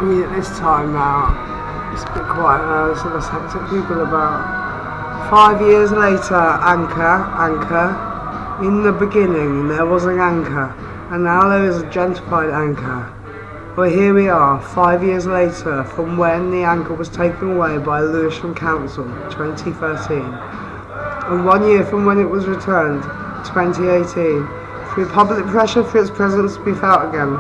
This time now, it's a bit quiet now, so let's have to tell people about 5 years later. Anker. In the beginning there was an anchor, and now there is a gentrified anchor. Well, here we are, 5 years later from when the anchor was taken away by Lewisham Council, 2013, and 1 year from when it was returned, 2018, through public pressure for its presence to be felt again.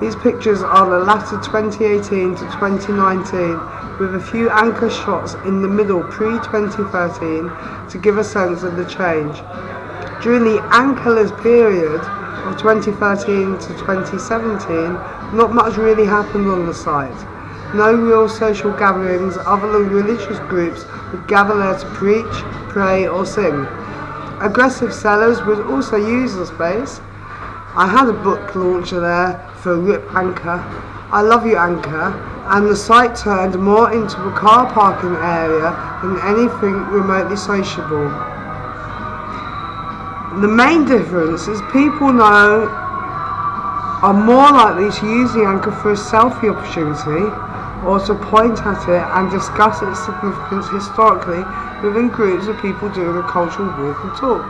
These pictures are the latter 2018 to 2019, with a few anchor shots in the middle pre-2013 to give a sense of the change. During the anchorless period of 2013 to 2017, not much really happened on the site. No real social gatherings other than religious groups would gather there to preach, pray or sing. Aggressive sellers would also use the space. I had a book launcher there for RIP Anker, I Love You Anker, and the site turned more into a car parking area than anything remotely sociable. The main difference is people now are more likely to use the anchor for a selfie opportunity or to point at it and discuss its significance historically within groups of people doing a cultural walk and talk.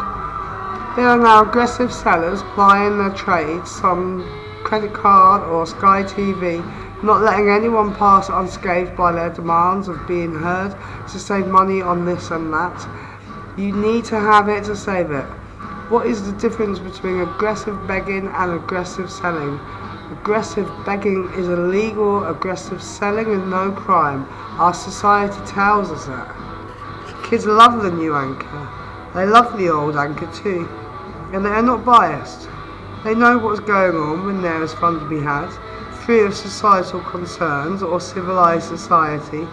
There are now aggressive sellers plying their trade, some credit card or Sky TV, not letting anyone pass unscathed by their demands of being heard to save money on this and that. You need to have it to save it. What is the difference between aggressive begging and aggressive selling? Aggressive begging is illegal, aggressive selling is no crime. Our society tells us that. Kids love the new anchor. They love the old anchor too. And they are not biased. They know what's going on when there is fun to be had, free of societal concerns or civilised society.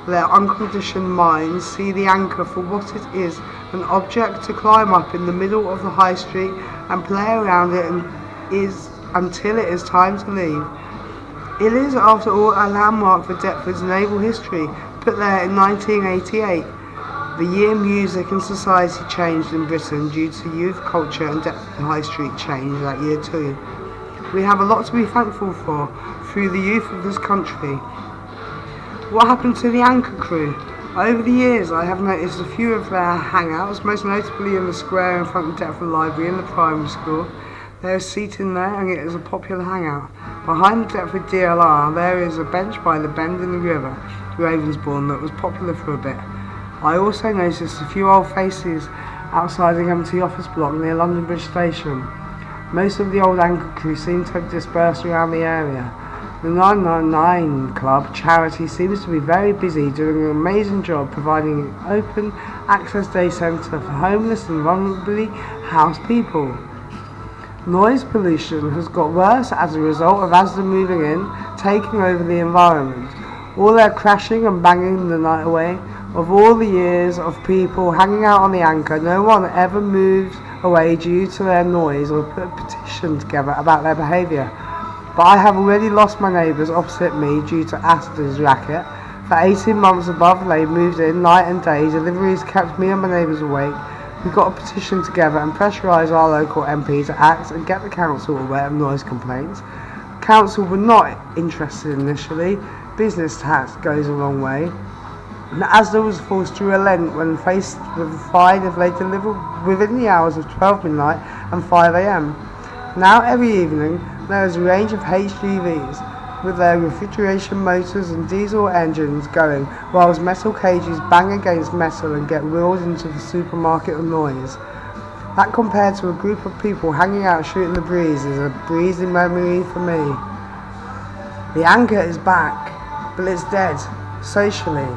Their unconditioned minds see the anchor for what it is, an object to climb up in the middle of the high street and play around it until it is time to leave. It is, after all, a landmark for Deptford's naval history, put there in 1988. The year music and society changed in Britain due to youth culture, and Deptford High Street changed that year too. We have a lot to be thankful for through the youth of this country. What happened to the Anker crew? Over the years I have noticed a few of their hangouts, most notably in the square in front of Deptford Library in the primary school. There is seating there and it is a popular hangout. Behind the Deptford DLR there is a bench by the bend in the river, Ravensbourne, that was popular for a bit. I also noticed a few old faces outside the empty office block near London Bridge Station. Most of the old Anker crew seem to have dispersed around the area. The 999 Club charity seems to be very busy, doing an amazing job providing an open access day centre for homeless and vulnerably housed people. Noise pollution has got worse as a result of Asda moving in, taking over the environment. All their crashing and banging the night away. Of all the years of people hanging out on the Anker, no one ever moved away due to their noise or put a petition together about their behaviour. But I have already lost my neighbours opposite me due to Asda's racket. For 18 months above they moved in night and day, deliveries kept me and my neighbours awake. We got a petition together and pressurised our local MP to act and get the council aware of noise complaints. The council were not interested initially. Business tax goes a long way. And Asda was forced to relent when faced with a fine if they delivered within the hours of 12 midnight and 5 AM. Now every evening there is a range of HGVs with their refrigeration motors and diesel engines going, whilst metal cages bang against metal and get wheeled into the supermarket of noise. That compared to a group of people hanging out shooting the breeze is a breezy memory for me. The Anker is back, but it's dead, socially.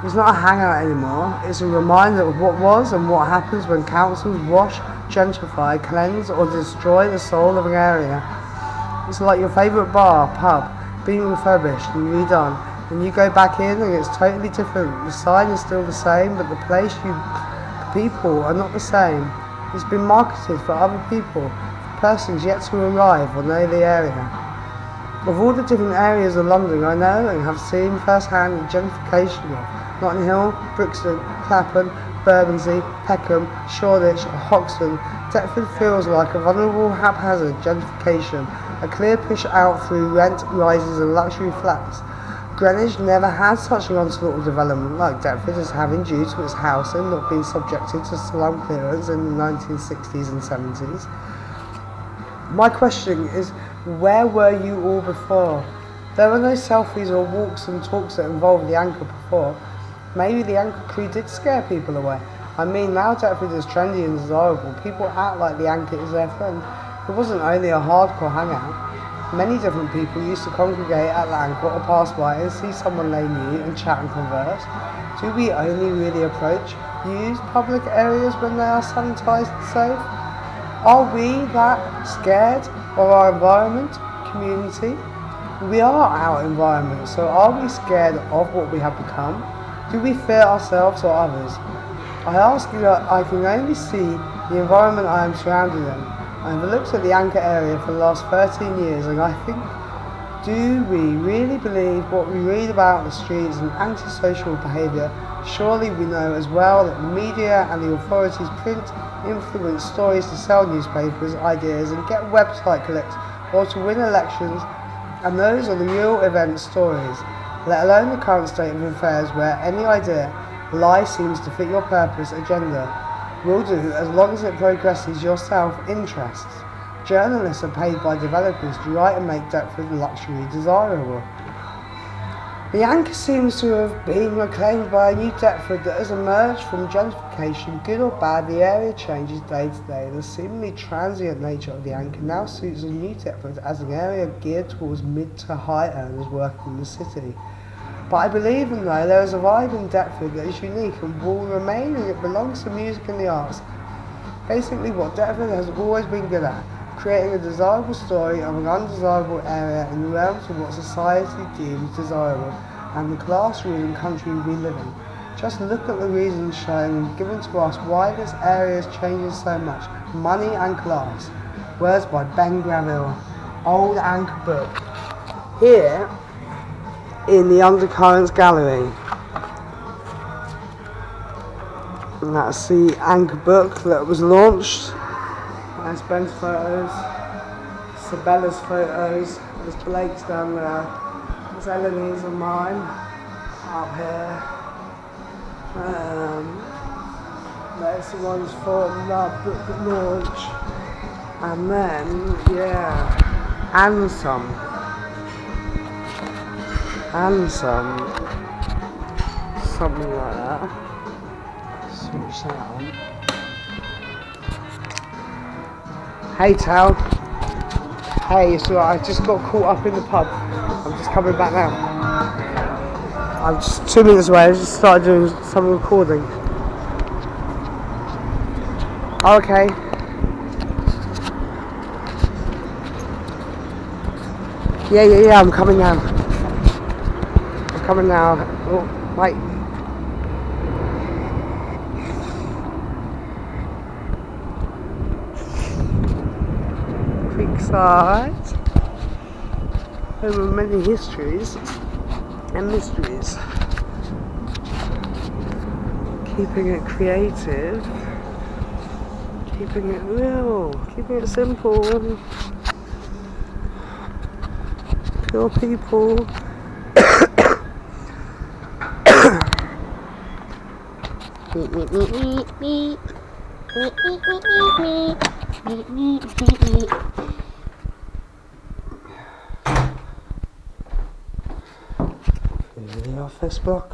It's not a hangout anymore, it's a reminder of what was and what happens when councils wash, gentrify, cleanse or destroy the soul of an area. It's like your favourite bar, pub, being refurbished and redone, and you go back in and it's totally different. The sign is still the same, but the people are not the same. It's been marketed for other people, for persons yet to arrive or know the area. Of all the different areas of London I know and have seen firsthand the gentrification of Notting Hill, Brixton, Clapham, Bermondsey, Peckham, Shoreditch or Hoxton, Deptford feels like a vulnerable haphazard gentrification a clear push out through rent rises and luxury flats. Greenwich never had such an onslaught of development like Deptford is having due to its housing not being subjected to slum clearance in the 1960s and 70s. My question is, where were you all before? There were no selfies or walks and talks that involved the Anker before. Maybe the Anker crew did scare people away. I mean, now Deptford is trendy and desirable. People act like the Anker is their friend. It wasn't only a hardcore hangout. Many different people used to congregate at the Anker or pass by and see someone they knew and chat and converse. Do we only really use public areas when they are sanitised and safe? Are we that scared of our environment, community? We are our environment, so are we scared of what we have become? Do we fear ourselves or others? I ask you that I can only see the environment I am surrounded in. I have looked at the Anker area for the last 13 years and I think, do we really believe what we read about in the streets and antisocial behaviour? Surely we know as well that the media and the authorities print influence stories to sell newspapers, ideas and get website clicks or to win elections, and those are the real event stories, let alone the current state of affairs where any idea, lie seems to fit your purpose, agenda. Will do as long as it progresses your self-interests. Journalists are paid by developers to write and make Deptford luxury desirable. The Anker seems to have been reclaimed by a new Deptford that has emerged from gentrification. Good or bad, the area changes day to day. The seemingly transient nature of the Anker now suits a new Deptford as an area geared towards mid to high earners working in the city. But I believe and know there is a vibe in Deptford that is unique and will remain, and it belongs to music and the arts. Basically what Deptford has always been good at, creating a desirable story of an undesirable area in the realms of what society deems desirable and the class-ruling country we live in. Just look at the reasons shown and given to us why this area is changing so much. Money and class. Words by Graville. Old Anker book. Here in the Undercurrents gallery. And that's the Anker book that was launched. There's Ben's photos, Sabella's photos, there's Blake's down there, there's Eleanor's and mine up here. There's the ones from the book launch, and then and some, something like that. Switch that on. Hey Tal. Hey, it's alright, I just got caught up in the pub. I'm just coming back now. I'm just 2 minutes away, I just started doing some recording. Okay. Yeah, I'm coming now. Oh, wait. Creekside, home of many histories and mysteries, keeping it creative, keeping it real, keeping it simple, pure people. The office block.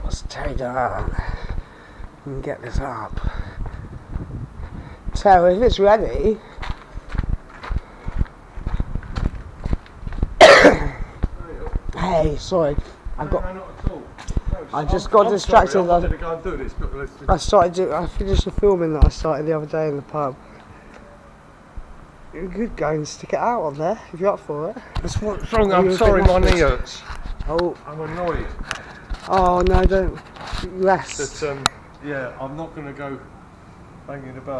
Let's tear down and get this up. So if it's ready, hey, sorry, I just got distracted. Sorry, I wanted to go and do this, but I finished the filming that I started the other day in the pub. You could go and stick it out on there if you're up for it. That's what's wrong. I'm sorry, my knee hurts. Oh, I'm annoyed. Oh no, don't rest. But yeah, I'm not going to go banging about.